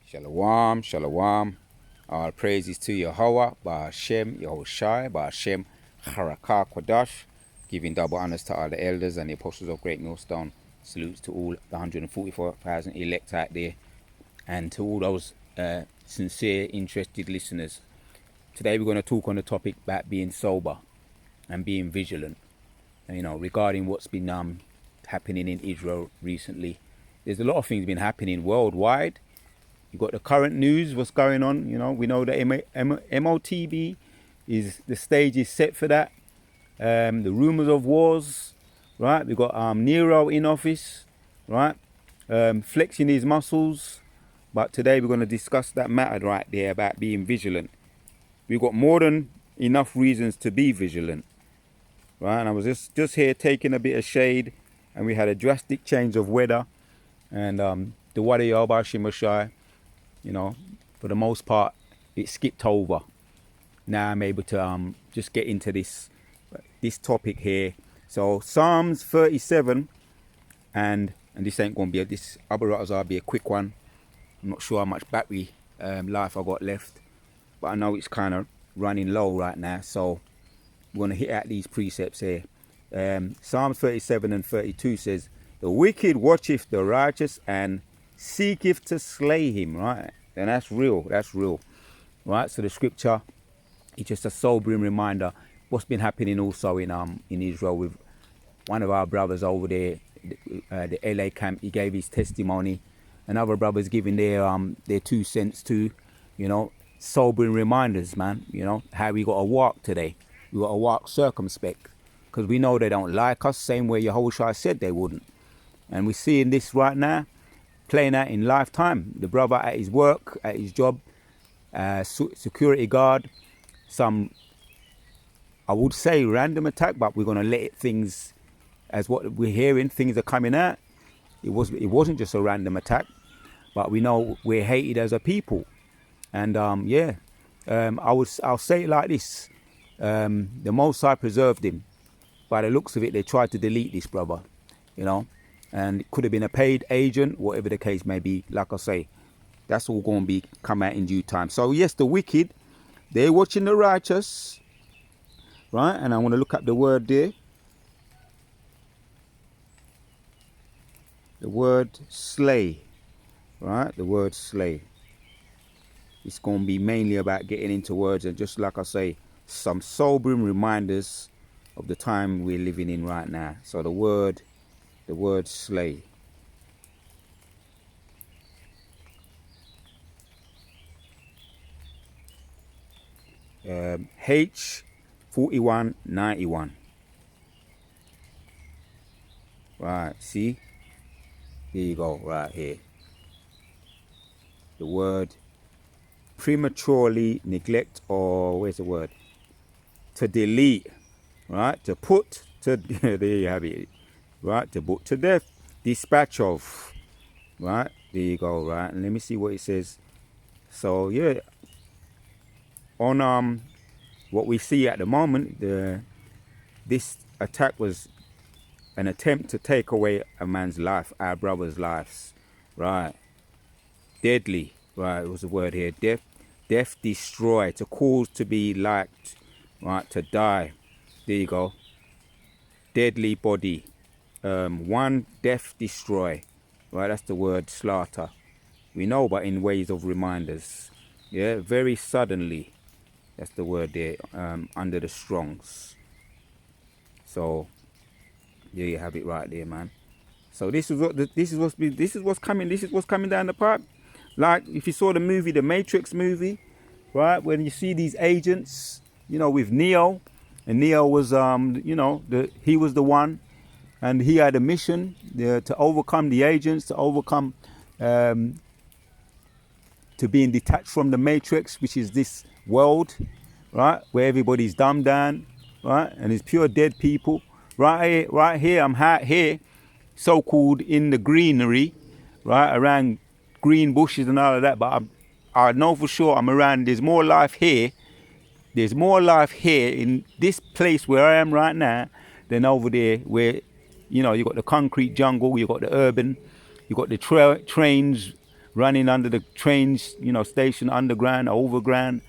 Shalom, shalom. All praises to Yahweh, Ba'ashem, Yahushai, Ba'ashem, Harakah, Kwadash. Giving double honors to all the elders and the apostles of Great Millstone. Salutes to all the 144,000 elect out there. And to all those sincere, interested listeners. Today we're going to talk on the topic about being sober and being vigilant. You know, regarding what's been happening in Israel recently. There's a lot of things been happening worldwide. You've got the current news, what's going on. You know, we know that MOTB is, the stage is set for that. The rumors of wars, right? We've got Nero in office, right? Flexing his muscles. But today we're going to discuss that matter right there about being vigilant. We've got more than enough reasons to be vigilant, right? And I was just here taking a bit of shade, and we had a drastic change of weather. And the Wadi Yahweh Shimashai, you know, for the most part, it skipped over. Now I'm able to just get into this topic here. So Psalms 37, and this ain't gonna be this will be a quick one. I'm not sure how much battery life I got left, but I know it's kind of running low right now. So we're gonna hit out these precepts here. Psalms 37 and 32 says, "The wicked watcheth the righteous and seeketh to slay him," right? And that's real, right? So the scripture is just a sobering reminder what's been happening also in Israel with one of our brothers over there, the LA camp. He gave his testimony, and other brothers giving their 2 cents too. You know, sobering reminders, man. You know how we got to walk today. We got to walk circumspect, because we know they don't like us, same way Yahushua said they wouldn't. And we're seeing this right now, playing out in lifetime. The brother at his work, at his job, security guard, some, I would say random attack, but we're going to let it, things, as what we're hearing, things are coming out. It wasn't just a random attack, but we know we're hated as a people. And I'll say it like this. The Most High preserved him. By the looks of it, they tried to delete this brother, you know. And it could have been a paid agent, whatever the case may be. Like I say, that's all going to come out in due time. So yes, the wicked, they're watching the righteous, right? And I want to look up the word there. The word slay, right? The word slay. It's going to be mainly about getting into words, and just like I say, some sobering reminders of the time we're living in right now. So the word slay. H4191. Right, see? Here you go, right here. The word prematurely neglect, or where's the word? To delete, right? To put to there you have it. Right, to put to death, dispatch of, right? There you go, right? And let me see what it says. So yeah, on what we see at the moment, this attack was an attempt to take away a man's life, our brother's lives, right? Deadly, right? It was the word here. Death, destroy, to cause to be liked, right? To die. There you go. Deadly body. One, death, destroy, right? That's the word slaughter. We know, but in ways of reminders. Yeah, very suddenly. That's the word there, under the Strongs. So there you have it right there, man. So this is what's coming down the pipe. Like if you saw the movie, the Matrix movie, right? When you see these agents, you know, with Neo, and Neo was he was the one. And he had a mission to overcome the agents, to overcome, to being detached from the matrix, which is this world, right, where everybody's dumbed down, right, and it's pure dead people. Right here, I'm out here, so-called in the greenery, right, around green bushes and all of that. But I know for sure I'm around. There's more life here. There's more life here in this place where I am right now than over there where. You know, you got the concrete jungle, you got the urban, you got the trains running under the trains, you know, station, underground, overground,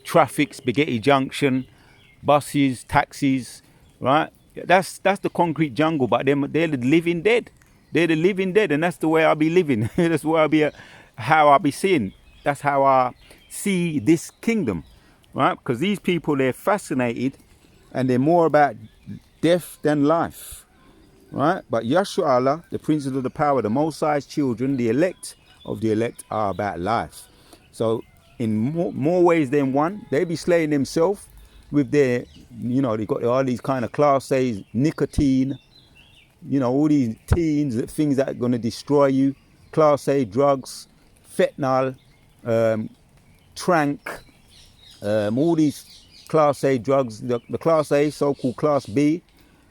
traffic, Spaghetti Junction, buses, taxis, right? That's the concrete jungle, but they're the living dead. They're the living dead, and that's the way I'll be living. That's where I'll be, how I'll be seeing. That's how I see this kingdom, right? Because these people, they're fascinated, and they're more about death than life, right? But Yahshua Allah, the princes of the power, the Most High's children, the elect of the elect, are about life. So in more ways than one, they be slaying themselves with their, you know, they got all these kind of class A's, nicotine, you know, all these teens, things that are going to destroy you, class A drugs, fentanyl, trank, all these class A drugs, the class A, so-called class B,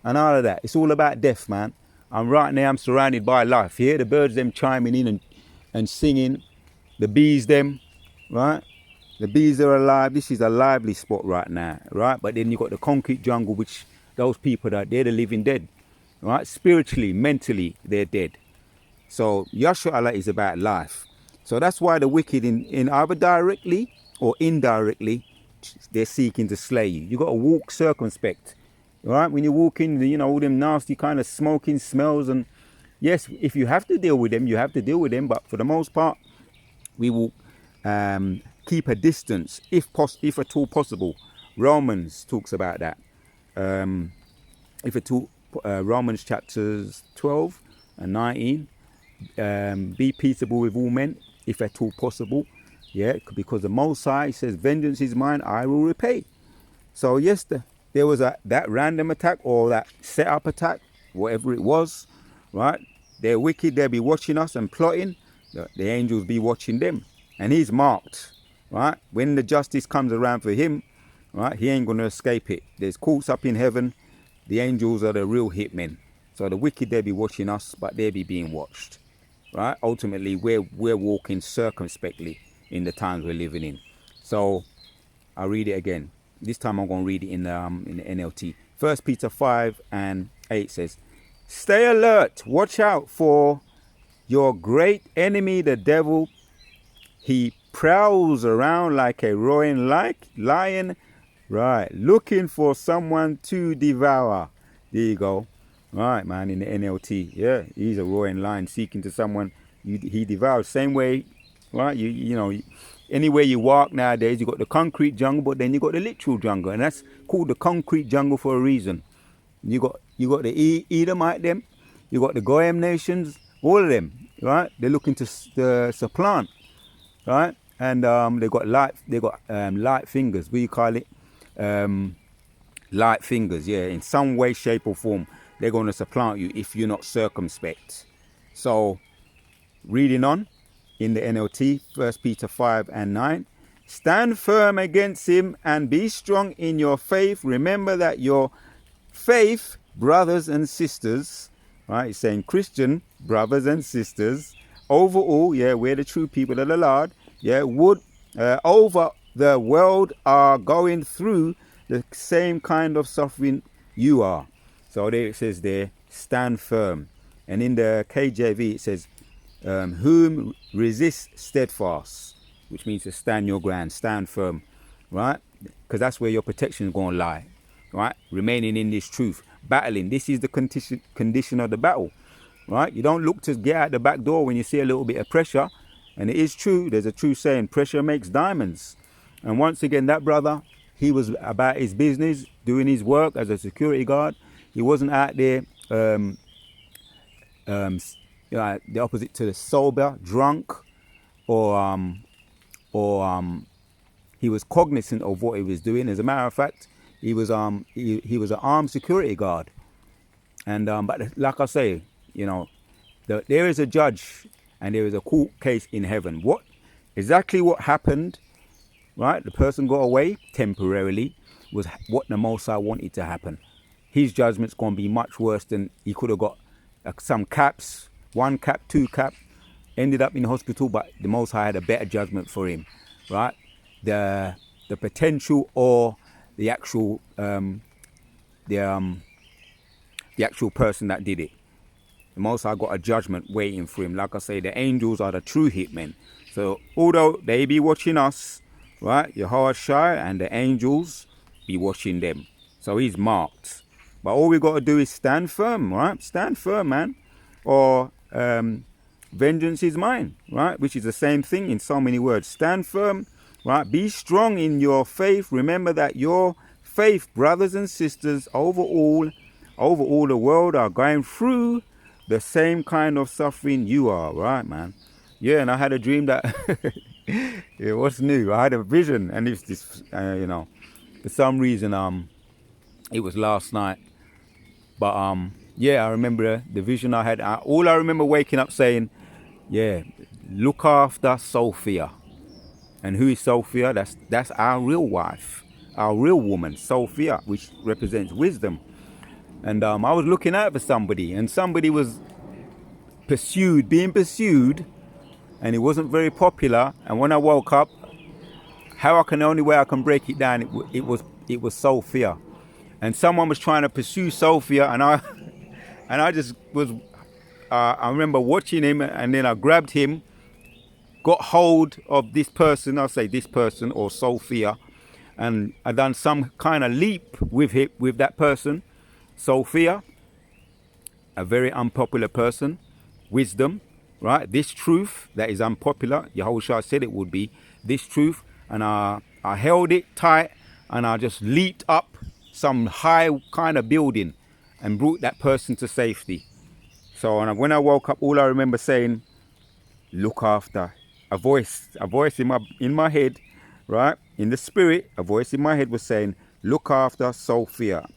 and all of that. It's all about death, man. And right now I'm surrounded by life. You hear the birds them chiming in and singing, the bees them, right? The bees are alive. This is a lively spot right now, right? But then you got the concrete jungle, which those people that they're the living dead, right? Spiritually, mentally, they're dead. So Yahshua Allah is about life. So that's why the wicked, in either directly or indirectly, they're seeking to slay you. You got to walk circumspect, right? When you walk in, you know, all them nasty kind of smoking smells, and yes, if you have to deal with them, you have to deal with them. But for the most part, we will keep a distance if at all possible. Romans talks about that. If at all, Romans chapters 12 and 19. Be peaceable with all men, if at all possible. Yeah, because the Most High says, vengeance is mine, I will repay. So yes, there was that random attack or that set up attack, whatever it was, right? They're wicked, they'll be watching us and plotting. The angels be watching them. And he's marked, right? When the justice comes around for him, right, he ain't going to escape it. There's courts up in heaven. The angels are the real hitmen. So the wicked, they'll be watching us, but they'll be being watched, right? Ultimately, we're walking circumspectly in the times we're living in. So I'll read it again. This time I'm going to read it in the NLT. 1 Peter 5 and 8 says, stay alert, watch out for your great enemy, the devil. He prowls around like a roaring lion, right, looking for someone to devour. There you go. Right, man, in the NLT. Yeah, he's a roaring lion seeking to someone he devours. Same way, right? You know, anywhere you walk nowadays, you got the concrete jungle, but then you got the literal jungle, and that's called the concrete jungle for a reason. You got the Edomite them, you got the Goyim nations, all of them, right? They're looking to supplant, right? And they got light fingers. What do you call it? Light fingers, yeah. In some way, shape, or form, they're going to supplant you if you're not circumspect. So, reading on in the NLT, 1 Peter 5 and 9. Stand firm against him and be strong in your faith. Remember that your faith, brothers and sisters, right? It's saying Christian brothers and sisters, overall, yeah, we're the true people of the Lord, yeah, would over the world are going through the same kind of suffering you are. So there it says there, stand firm. And in the KJV it says, whom resist steadfast, which means to stand your ground, stand firm, right? Because that's where your protection is going to lie, right? Remaining in this truth, battling. This is the condition of the battle, right? You don't look to get out the back door when you see a little bit of pressure. And it is true, there's a true saying, pressure makes diamonds. And once again, that brother, he was about his business, doing his work as a security guard. He wasn't out there, the opposite to the sober, drunk, or he was cognizant of what he was doing. As a matter of fact, he was he was an armed security guard. And but like I say, you know, there is a judge and there is a court case in heaven. What happened, right? The person got away temporarily was what the Most High wanted to happen. His judgment's going to be much worse than he could have got. Some caps, 1 cap, 2 cap, ended up in the hospital, but the Most High had a better judgment for him, right? The potential or the actual the actual person that did it, the Most High got a judgment waiting for him. Like I say, the angels are the true hitmen. So although they be watching us, right, Yahushua and the angels be watching them. So he's marked. But all we got to do is stand firm, right? Stand firm, man. Or vengeance is mine, right? Which is the same thing in so many words. Stand firm, right? Be strong in your faith. Remember that your faith, brothers and sisters, over all the world are going through the same kind of suffering you are, right, man? Yeah, and I had a dream that, yeah, what's new? I had a vision, and it's this, you know, for some reason, it was last night, but yeah, I remember the vision I had. All I remember waking up saying, yeah, look after Sophia. And who is Sophia? That's our real wife, our real woman, Sophia, which represents wisdom. And I was looking out for somebody, and somebody was being pursued, and it wasn't very popular. And when I woke up, the only way I can break it down, it was Sophia, and someone was trying to pursue Sophia, and I just was. I remember watching him, and then I grabbed him, got hold of this person. I'll say this person or Sophia, and I done some kind of leap with that person, Sophia, a very unpopular person, wisdom, right? This truth that is unpopular, Yahushua said it would be this truth, and I held it tight, and I just leaped up some high kind of building and brought that person to safety. So when I woke up, all I remember saying, look after. A voice in my head, right? In the spirit, a voice in my head was saying, look after Sophia.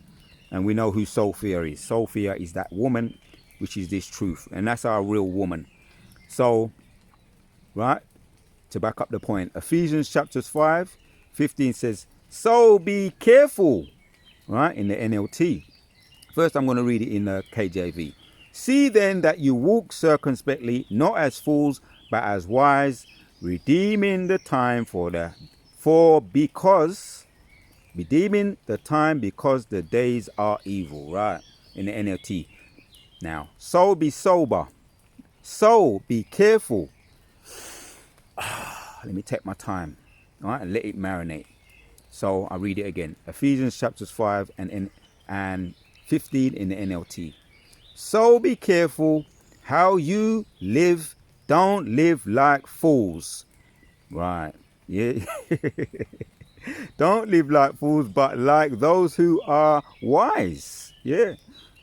And we know who Sophia is. Sophia is that woman, which is this truth. And that's our real woman. So, right, to back up the point, Ephesians chapters 5:15 says, so be careful, right, in the NLT. First, I'm going to read it in the KJV. See then that you walk circumspectly, not as fools, but as wise, redeeming the time because the days are evil, right? In the NLT. Now, so be sober. So be careful. Let me take my time, all right, and let it marinate. So I read it again. Ephesians chapters 5 and 15 in the NLT. So be careful how you live. Don't live like fools. Right. Yeah. Don't live like fools, but like those who are wise. Yeah.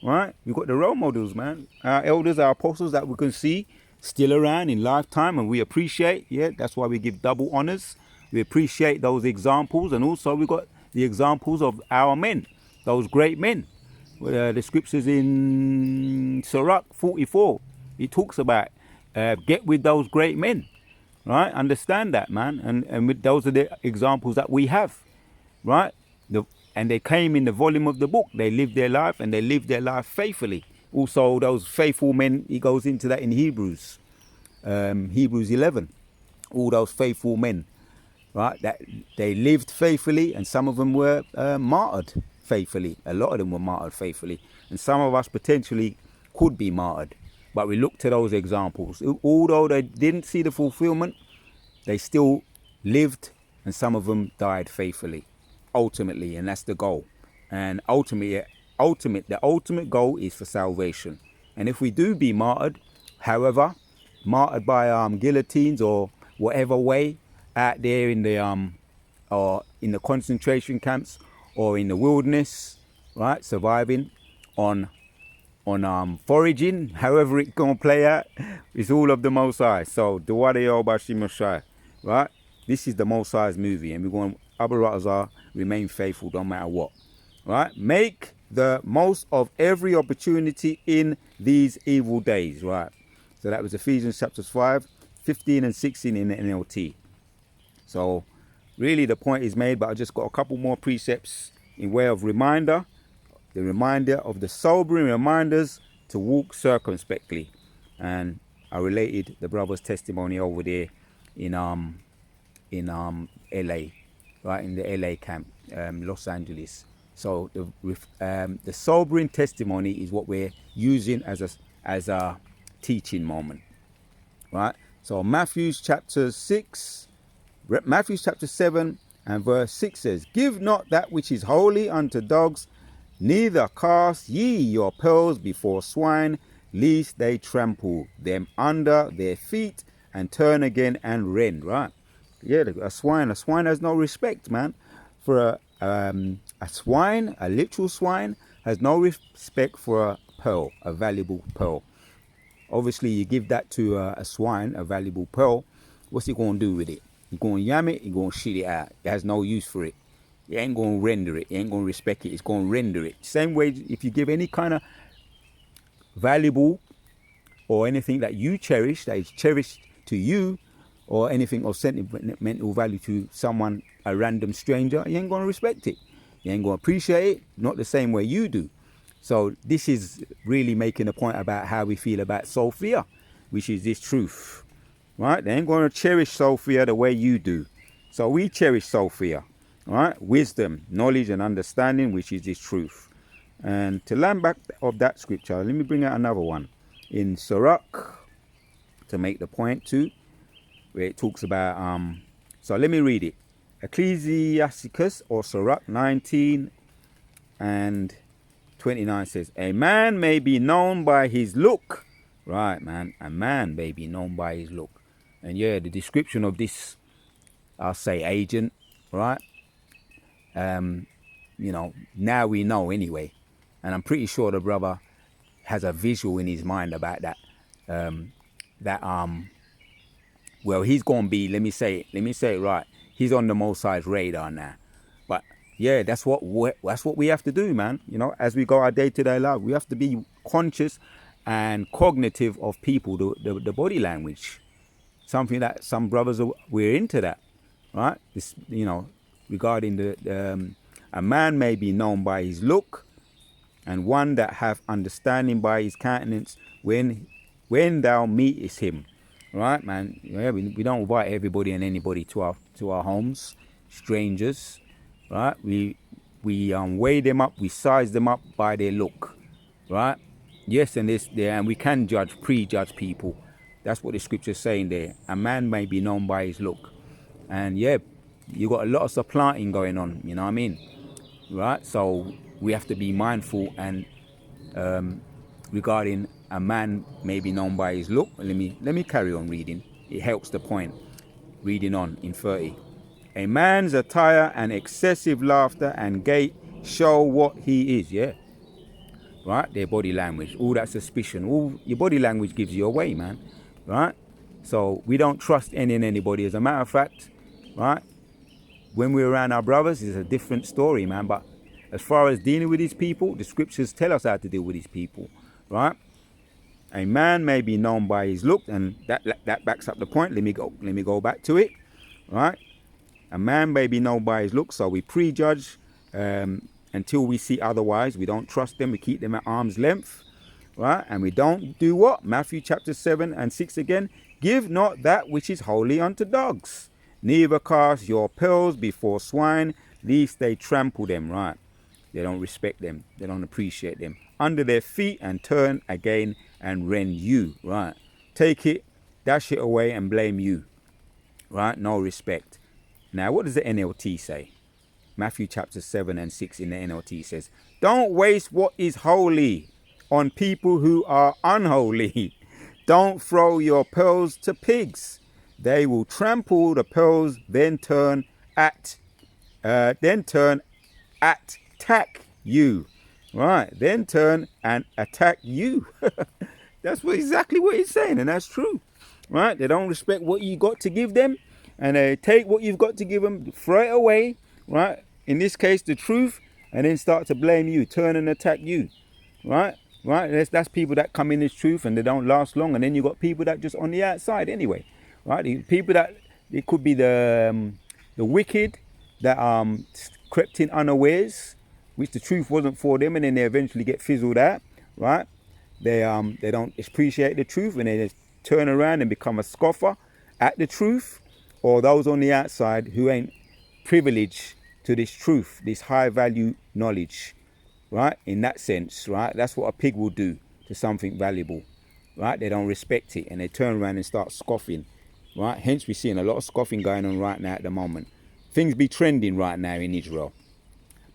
Right. We've got the role models, man. Our elders, our apostles that we can see still around in lifetime, and we appreciate. Yeah. That's why we give double honors. We appreciate those examples, and also we've got the examples of our men, those great men. The scriptures in Sirach 44, it talks about get with those great men, right? Understand that, man. And those are the examples that we have, right? And they came in the volume of the book. They lived their life, and they lived their life faithfully. Also, those faithful men, he goes into that in Hebrews 11. All those faithful men, right? That they lived faithfully, and some of them were martyred faithfully. A lot of them were martyred faithfully, and some of us potentially could be martyred. But we look to those examples. Although they didn't see the fulfillment, they still lived, and some of them died faithfully, ultimately, and that's the goal. And the ultimate goal is for salvation. And if we do be martyred, however, martyred by guillotines or whatever way out there in the or in the concentration camps or in the wilderness, right, surviving on foraging, however it gonna play out, it's all of the Most High. So Dawadayo Bashimashai, right? This is the Most High's movie, and we're going Abarazar, remain faithful no matter what. Right? Make the most of every opportunity in these evil days, right? So that was Ephesians chapters 5:15 and 16 in the NLT. So really the point is made, but I just got a couple more precepts in way of reminder. The reminder of the sobering reminders to walk circumspectly. And I related the brother's testimony over there in LA, right, in the LA camp, Los Angeles. So the sobering testimony is what we're using as as a teaching moment, right? So Matthew chapter 7 and verse 6 says, "Give not that which is holy unto dogs, neither cast ye your pearls before swine, lest they trample them under their feet and turn again and rend," right? Yeah, a swine has no respect, man. For a swine, a literal swine, has no respect for a pearl, a valuable pearl. Obviously, you give that to a swine, a valuable pearl, what's it going to do with it? You're going to yam it, you're going to shit it out. It has no use for it. You ain't going to render it. You ain't going to respect it. It's going to render it. Same way, if you give any kind of valuable or anything that you cherish, that is cherished to you, or anything of sentimental value to someone, a random stranger, you ain't going to respect it. You ain't going to appreciate it, not the same way you do. So this is really making a point about how we feel about Sophia, which is this truth, right? They ain't going to cherish Sophia the way you do. So we cherish Sophia, right? Wisdom, knowledge and understanding, which is this truth. And to land back of that scripture, let me bring out another one in Sirach to make the point too, where it talks about, so let me read it. Ecclesiasticus or Sirach 19 and 29 says, "A man may be known by his look." Right, man. A man may be known by his look. And yeah, the description of this, I'll say agent, right? You know, now we know anyway. And I'm pretty sure the brother has a visual in his mind about that. Well, he's going to be, let me say it right. He's on the Most High's radar now. But yeah, that's what we have to do, man. You know, as we go our day-to-day life, we have to be conscious and cognitive of people, the body language. Something that some brothers we're into that, right? This, you know, regarding a man may be known by his look, and one that hath understanding by his countenance when thou meetest him. Right, man. Yeah, we don't invite everybody and anybody to our homes, strangers. Right, we weigh them up, we size them up by their look. Right, yes, and we can prejudge people. That's what the scripture's saying there. A man may be known by his look, and yeah, you got a lot of supplanting going on. You know what I mean? Right, so we have to be mindful and regarding a man may be known by his look. Let me carry on reading. It helps the point. Reading on in 30. "A man's attire and excessive laughter and gait show what he is." Yeah. Right? Their body language. All that suspicion. All your body language gives you away, man. Right? So we don't trust any and anybody. As a matter of fact, right? When we're around our brothers, it's a different story, man. But as far as dealing with these people, the scriptures tell us how to deal with these people. Right? A man may be known by his look, and that backs up the point. Let me go back to it. Right? A man may be known by his look, so we prejudge until we see otherwise. We don't trust them. We keep them at arm's length. Right? And we don't do what? Matthew chapter 7 and 6 again. "Give not that which is holy unto dogs, neither cast your pearls before swine, lest they trample them." Right? They don't respect them. They don't appreciate them. "Under their feet and turn again and rend you." Right? Take it, dash it away and blame you. Right? No respect. Now, what does the NLT say? Matthew chapter 7 and 6 in the NLT says, "Don't waste what is holy on people who are unholy. Don't throw your pearls to pigs. They will trample the pearls, then turn attack you." Right, then turn and attack you. That's exactly what he's saying, and that's true. Right, they don't respect what you got to give them, and they take what you've got to give them, throw it away. Right, in this case, the truth, and then start to blame you, turn and attack you. Right, that's people that come in this truth and they don't last long, and then you got people that just on the outside anyway. Right, the people that it could be the wicked that crept in unawares, which the truth wasn't for them, and then they eventually get fizzled out. Right, they don't appreciate the truth, and they just turn around and become a scoffer at the truth. Or those on the outside who ain't privileged to this truth, this high value knowledge. Right, in that sense, right, that's what a pig will do to something valuable. right? They don't respect it, and they turn around and start scoffing, right? Hence, we're seeing a lot of scoffing going on right now at the moment. Things be trending right now in Israel.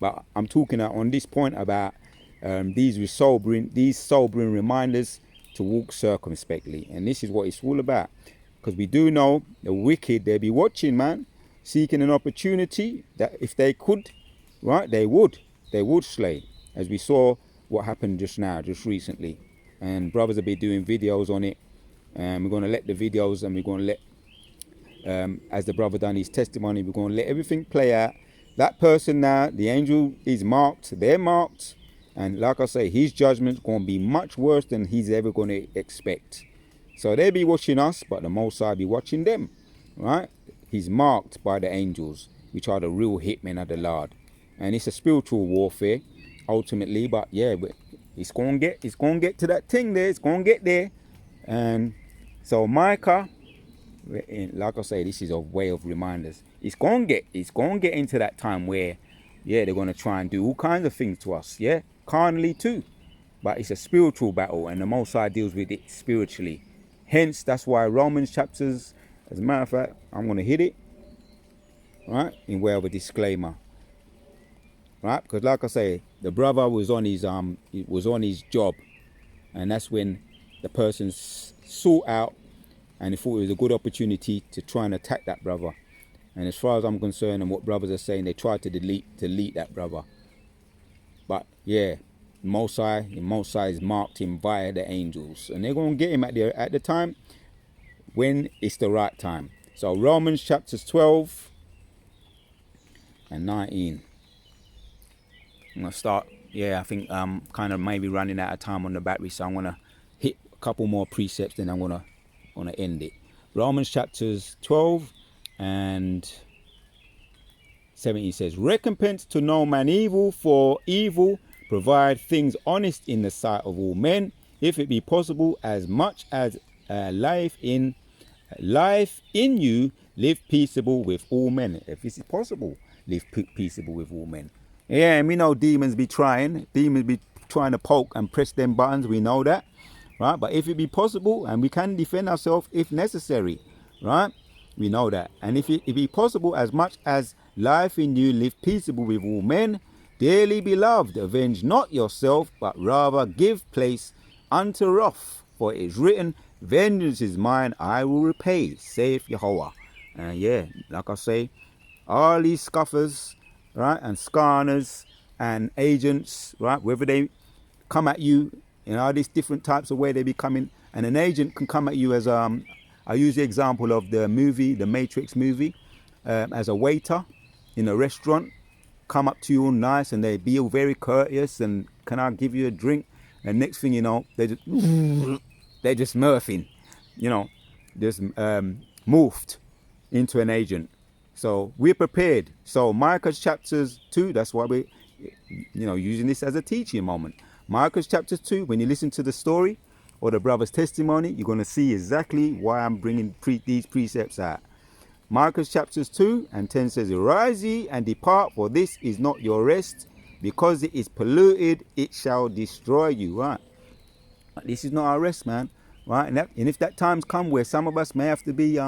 But I'm talking on this point about these sobering reminders to walk circumspectly. And this is what it's all about. Because we do know the wicked, they be watching, man, seeking an opportunity that if they could, right, they would slay. As we saw what happened just recently. And brothers will be doing videos on it. And we're going to let the videos, and we're going to let, as the brother done his testimony, we're going to let everything play out. That person now, the angel is marked, they're marked. And like I say, his judgment's going to be much worse than he's ever going to expect. So they be watching us, but the Most High be watching them, right? He's marked by the angels, which are the real hitmen of the Lord. And it's a spiritual warfare, ultimately. But yeah, it's going to get to that thing there. It's going to get there. And so Micah, like I say, this is a way of reminders. It's going to get into that time where, yeah, they're going to try and do all kinds of things to us, yeah, carnally too. But it's a spiritual battle, and the Most High deals with it spiritually. Hence, that's why Romans chapters, as a matter of fact, I'm going to hit it, right, in way of a disclaimer, right? Because like I say, the brother was on his job, and that's when the person sought out, and he thought it was a good opportunity to try and attack that brother. And as far as I'm concerned, and what brothers are saying, they tried to delete that brother. But yeah, Most High has marked him via the angels, and they're going to get him at the time when it's the right time. So Romans chapters 12 and 19. I'm going to start. Yeah, I think I'm kind of maybe running out of time on the battery, so I'm going to hit a couple more precepts, then I'm going to end it. Romans chapters 12 and 17 says, recompense to no man evil for evil, provide things honest in the sight of all men, if it be possible, as much as life in you, live peaceable with all men. If it's possible, live peaceable with all men. Yeah, and we know demons be trying to poke and press them buttons, we know that, right? But if it be possible, and we can defend ourselves if necessary, right? We know that. And if it be possible, as much as life in you, live peaceable with all men. Dearly beloved, avenge not yourself, but rather give place unto wrath. For it is written, vengeance is mine, I will repay, saith Jehovah. And yeah, like I say, all these scoffers, right, and scarners and agents, right, whether they come at you in all these different types of way they be coming, and an agent can come at you as I use the example of the Matrix movie, as a waiter in a restaurant, come up to you all nice, and they be all very courteous, and can I give you a drink? And next thing you know, they're just morphing, just morphed into an agent. So we're prepared. So Micah chapters 2, that's why we're using this as a teaching moment. Micah chapter 2, when you listen to the story or the brother's testimony, you're going to see exactly why I'm bringing these precepts out. Micah chapters 2 and 10 says, arise ye and depart, for this is not your rest, because it is polluted, it shall destroy you. Right? This is not our rest, man. Right? And if that time's come where some of us may have to be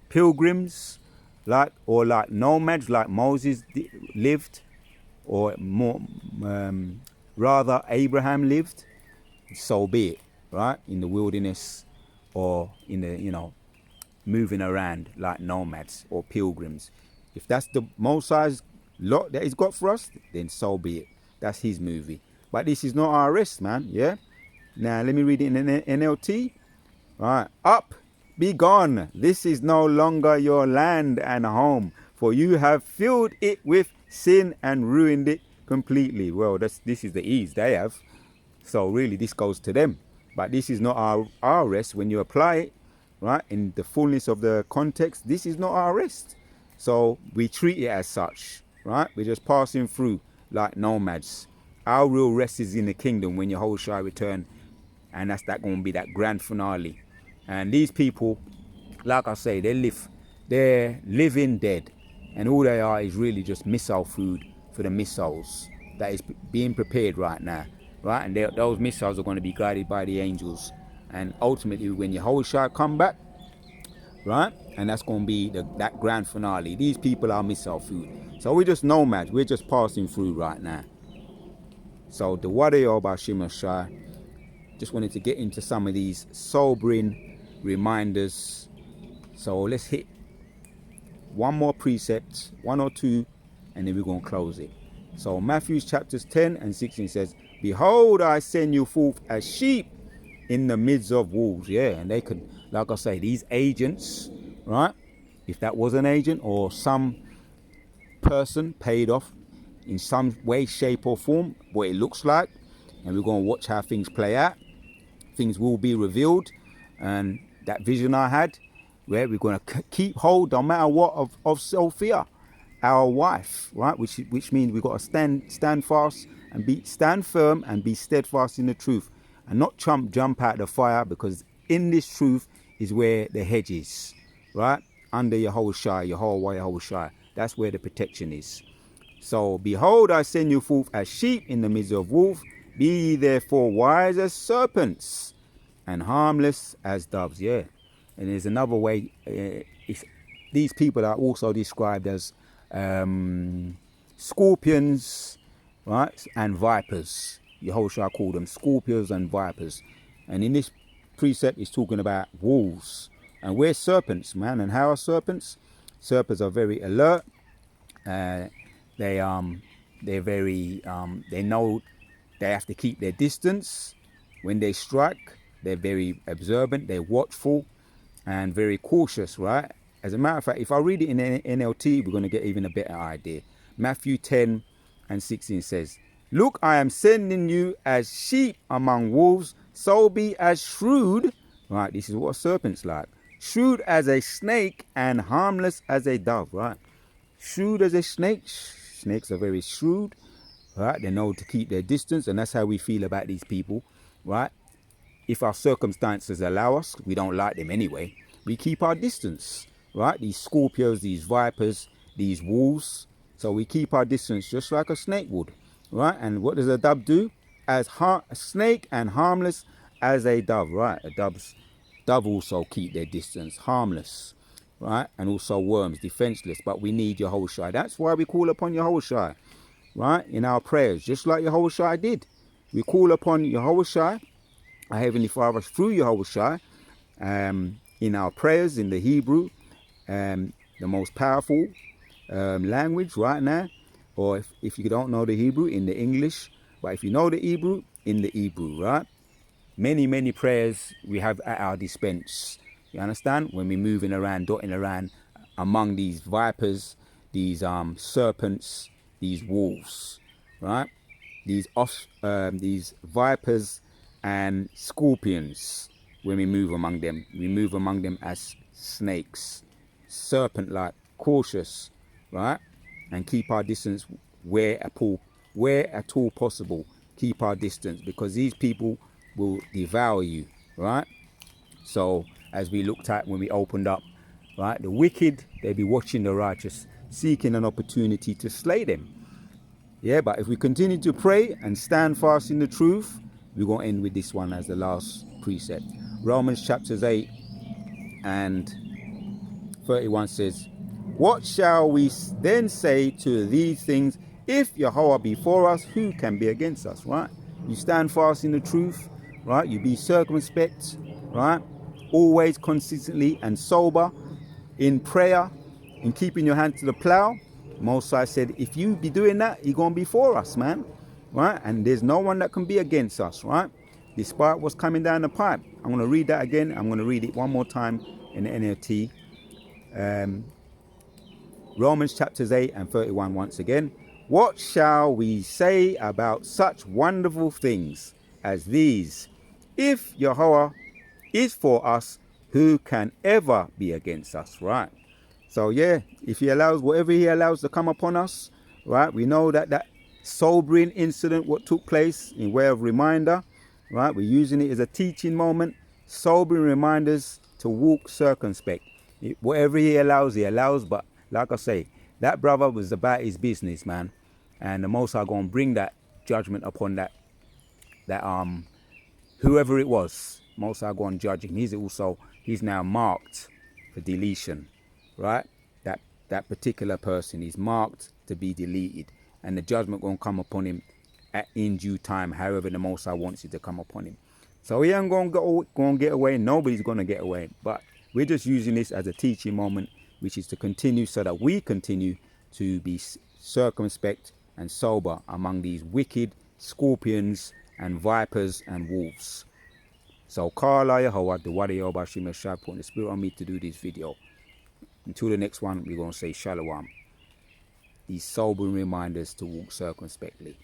pilgrims, like nomads, like Moses lived, or more rather Abraham lived, so be it, right? In the wilderness, or in the moving around like nomads or pilgrims. If that's the Most High's lot that he's got for us, then so be it. That's his movie. But this is not our rest, man. Yeah. Now let me read it in NLT. All right. Up, be gone. This is no longer your land and home, for you have filled it with sin and ruined it completely. Well, this is the ease they have. So really, this goes to them. But this is not our rest. When you apply it, right, in the fullness of the context, this is not our rest. So we treat it as such, right? We're just passing through like nomads. Our real rest is in the kingdom when Yahushua return, and that's going to be that grand finale. And these people, like I say, they're living dead, and all they are is really just missile food for the missiles that is being prepared right now. right? And those missiles are going to be guided by the angels. And ultimately, when Yahushua come back, right? And that's going to be that grand finale. These people are missile food. So we're just nomads. We're just passing through right now. So the Wadayo Bashim Shai, just wanted to get into some of these sobering reminders. So let's hit one more precept, one or two, and then we're going to close it. So Matthew chapters 10 and 16 says, behold, I send you forth as sheep in the midst of wolves. Yeah, and they could, like I say, these agents, right? If that was an agent or some person paid off in some way, shape or form, what it looks like, and we're going to watch how things play out. Things will be revealed, and that vision I had, where we're going to keep hold, no matter what, of Sophia, our wife, right? Which means we've got to stand fast and stand firm and be steadfast in the truth, and not jump out the fire, because in this truth is where the hedge is, right? Under Yahushua, that's where the protection is. So behold, I send you forth as sheep in the midst of wolves. Be ye therefore wise as serpents and harmless as doves. Yeah. And there's another way. These people are also described as scorpions, right, and vipers. Yehoshua called them scorpions and vipers. And in this precept, it's talking about wolves. And we're serpents, man. And how are serpents? Serpents are very alert. They're very. They know they have to keep their distance. When they strike, they're very observant. They're watchful and very cautious, right? As a matter of fact, if I read it in NLT, we're going to get even a better idea. Matthew 10 and 16 says, look, I am sending you as sheep among wolves, so be as shrewd, right? This is what a serpent's like. Shrewd as a snake and harmless as a dove, right? Shrewd as a snake. Snakes are very shrewd, right? They know to keep their distance, and that's how we feel about these people, right? If our circumstances allow us, we don't like them anyway, we keep our distance, right? These scorpions, these vipers, these wolves. So we keep our distance just like a snake would, right? And what does a dove do? As a snake and harmless as a dove, right? Dove also keep their distance, harmless, right? And also worms, defenseless. But we need Yahushua. That's why we call upon Yahushua, right? In our prayers, just like Yahushua did. We call upon Yahushua, our Heavenly Father, through Yahushua, in our prayers in the Hebrew, the most powerful language right now. Or if you don't know the Hebrew, in the English. But if you know the Hebrew, in the Hebrew, right? Many, many prayers we have at our dispense. You understand? When we're moving around, dotting around among these vipers, these serpents, these wolves, right? These vipers and scorpions. When we move among them as snakes, serpent-like, cautious, right? And keep our distance where at all possible. Keep our distance, because these people will devour you, right? So as we looked at when we opened up, right, the wicked, they be watching the righteous, seeking an opportunity to slay them. Yeah, but if we continue to pray and stand fast in the truth, we're going to end with this one as the last precept. Romans chapters 8 and 31 says, what shall we then say to these things? If Yahweh be for us, who can be against us, right? You stand fast in the truth, right? You be circumspect, right? Always consistently and sober in prayer, in keeping your hand to the plow. Most High said, if you be doing that, you're going to be for us, man, right? And there's no one that can be against us, right? Despite what's coming down the pipe. I'm going to read that again. I'm going to read it one more time in the NLT. Romans chapters 8 and 31 once again. What shall we say about such wonderful things as these? If Yahweh is for us, who can ever be against us, right? So yeah, if he allows whatever he allows to come upon us, right? We know that sobering incident, what took place, in way of reminder, right? We're using it as a teaching moment, sobering reminders to walk circumspect. Whatever he allows, but like I say, that brother was about his business, man. And the Most High going to bring that judgment upon that that whoever it was, Most High go and judge him. He's now marked for deletion, right? That particular person is marked to be deleted, and the judgment gonna come upon him in due time, however the Most High wants it to come upon him. So he ain't gonna get away. Nobody's gonna get away. But we're just using this as a teaching moment, which is to continue so that we continue to be circumspect and sober among these wicked scorpions and vipers and wolves. So Kala Yahweh, the Wadi Yoba Shimeshai, putting the spirit on me to do this video. Until the next one, we're going to say Shalom. These sobering reminders to walk circumspectly.